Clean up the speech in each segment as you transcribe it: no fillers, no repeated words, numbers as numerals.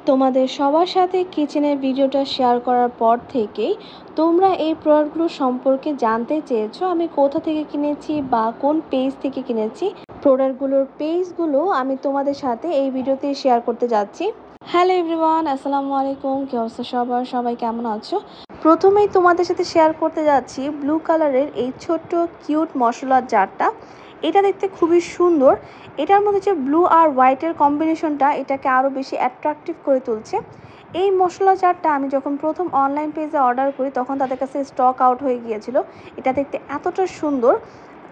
তোমাদের সবার সাথে কিচেনের ভিডিওটা শেয়ার করার পর থেকেই তোমরা এই প্রোডাক্টগুলো সম্পর্কে জানতে চেয়েছো আমি কোথা থেকে কিনেছি বা কোন পেজ থেকে কিনেছি। প্রোডাক্টগুলোর পেজগুলো আমি তোমাদের সাথে এই ভিডিওতে শেয়ার করতে যাচ্ছি। হ্যালো এভরিওয়ান, আসসালামু আলাইকুম। কি অবস্থা সবাই কেমন আছো? প্রথমেই তোমাদের সাথে শেয়ার করতে যাচ্ছি ব্লু কালারের এই ছোট্ট কিউট মশলার জারটা। এটা দেখতে খুবই সুন্দর। এটার মধ্যে যে ব্লু আর হোয়াইটের কম্বিনেশনটা এটাকে আরও বেশি অ্যাট্রাকটিভ করে তুলছে। এই মশলা জারটা আমি যখন প্রথম অনলাইন পেজে অর্ডার করি তখন তাদের কাছে স্টক আউট হয়ে গিয়েছিল। এটা দেখতে এতটা সুন্দর,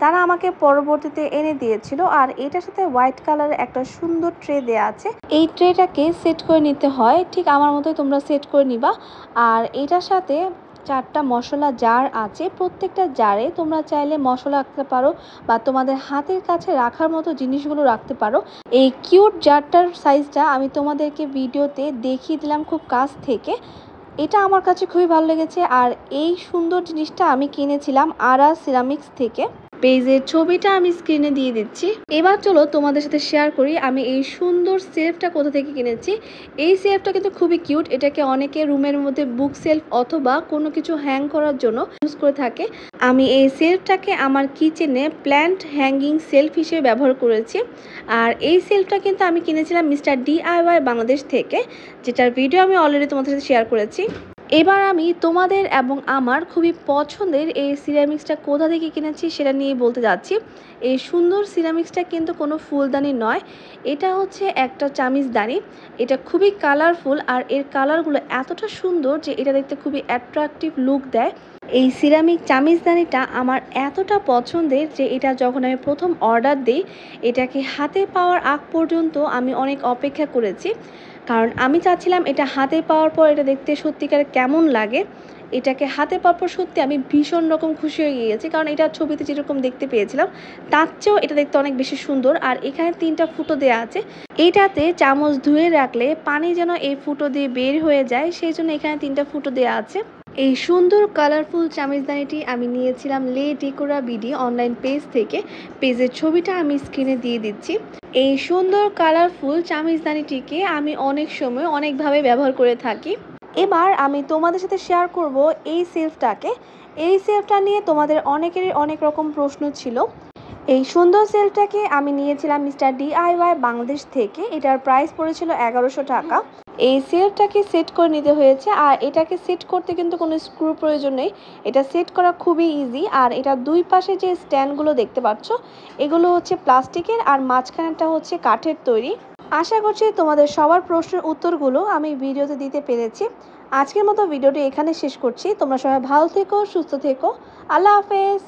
তারা আমাকে পরবর্তীতে এনে দিয়েছিল। আর এটার সাথে হোয়াইট কালারের একটা সুন্দর ট্রে দেওয়া আছে। এই ট্রেটাকে সেট করে নিতে হয়, ঠিক আমার মতোই তোমরা সেট করে নিবা। আর এটার সাথে 4টা মশলা জার আছে। প্রত্যেকটা জারে তোমরা চাইলে মশলা রাখতে পারো বা তোমাদের হাতের কাছে রাখার মতো জিনিসগুলো রাখতে পারো। এই কিউট জারটার সাইজটা আমি তোমাদেরকে ভিডিওতে দেখিয়ে দিলাম খুব কাছ থেকে। এটা আমার কাছে খুবই ভালো লেগেছে। আর এই সুন্দর জিনিসটা আমি কিনেছিলাম আরা সিরামিক্স থেকে। পেজের ছবিটা আমি স্ক্রিনে দিয়ে দিচ্ছি। এবার চলো তোমাদের সাথে শেয়ার করি আমি এই সুন্দর সেলফটা কোথা থেকে কিনেছি। এই সেলফটা কিন্তু খুবই কিউট। এটাকে অনেকে রুমের মধ্যে বুক সেলফ অথবা কোনো কিছু হ্যাং করার জন্য ইউজ করে থাকে। আমি এই সেলফটাকে আমার কিচেনে প্ল্যান্ট হ্যাঙ্গিং সেলফ হিসেবে ব্যবহার করেছি। আর এই সেলফটা কিন্তু আমি কিনেছিলাম মিস্টার DIY বাংলাদেশ থেকে, যেটার ভিডিও আমি অলরেডি তোমাদের সাথে শেয়ার করেছি। এবার আমি তোমাদের এবং আমার খুবই পছন্দের এই সিরামিক্সটা কোথা থেকে কিনেছি সেটা নিয়ে বলতে যাচ্ছি। এই সুন্দর সিরামিক্সটা কিন্তু কোনো ফুলদানি নয়, এটা হচ্ছে একটা চামিচদানি। এটা খুবই কালারফুল আর এর কালারগুলো এতটা সুন্দর যে এটা দেখতে খুবই অ্যাট্রাকটিভ লুক দেয়। এই সিরামিক চামিচদানিটা আমার এতটা পছন্দের যে এটা যখন আমি প্রথম অর্ডার দিই এটাকে হাতে পাওয়ার আগ পর্যন্ত আমি অনেক অপেক্ষা করেছি, কারণ আমি চাচ্ছিলাম এটা হাতে পাওয়ার পর এটা দেখতে সত্যিকার কেমন লাগে। এটাকে হাতে পাওয়ার পর সত্যি আমি ভীষণ রকম খুশি হয়ে গিয়েছি, কারণ এটা ছবিতে যেরকম দেখতে পেয়েছিলাম তার চেয়েও এটা দেখতে অনেক বেশি সুন্দর। আর এখানে 3টা ফুটো দেওয়া আছে। এটাতে চামচ ধুয়ে রাখলে পানি যেন এই ফুটো দিয়ে বের হয়ে যায়, সেই জন্য এখানে 3টা ফুটো দেওয়া আছে। এই সুন্দর কালারফুল চামিচদানিটি আমি নিয়েছিলাম লে ডেকোরা বিডি অনলাইন পেজ থেকে। পেজের ছবিটা আমি স্ক্রিনে দিয়ে দিচ্ছি। এই সুন্দর কালারফুল চামিচদানিটিকে আমি অনেক সময় অনেকভাবে ব্যবহার করে থাকি। এবার আমি তোমাদের সাথে শেয়ার করব এই সেলফটাকে। এই সেলফটা নিয়ে তোমাদের অনেকেরই অনেক রকম প্রশ্ন ছিল। এই সুন্দর সেলফটাকে আমি নিয়েছিলাম মিস্টার DIY বাংলাদেশ থেকে। এটার প্রাইস পড়েছিল 1100 টাকা। এই সেলফটাকে সেট করে নিতে হয়েছে। আর এটাকে সেট করতে কিন্তু কোনো স্ক্রু প্রয়োজন নেই, এটা সেট করা খুবই ইজি। আর এটা দুই পাশে যে স্ট্যান্ডগুলো দেখতে পাচ্ছ এগুলো হচ্ছে প্লাস্টিকের আর মাঝখানেরটা হচ্ছে কাঠের তৈরি। আশা করছি তোমাদের সবার প্রশ্নের উত্তরগুলো আমি ভিডিওতে দিতে পেরেছি। আজকের মতো ভিডিওটি এখানে শেষ করছি। তোমরা সবাই ভালো থেকো, সুস্থ থেকো। আল্লাহ হাফেজ।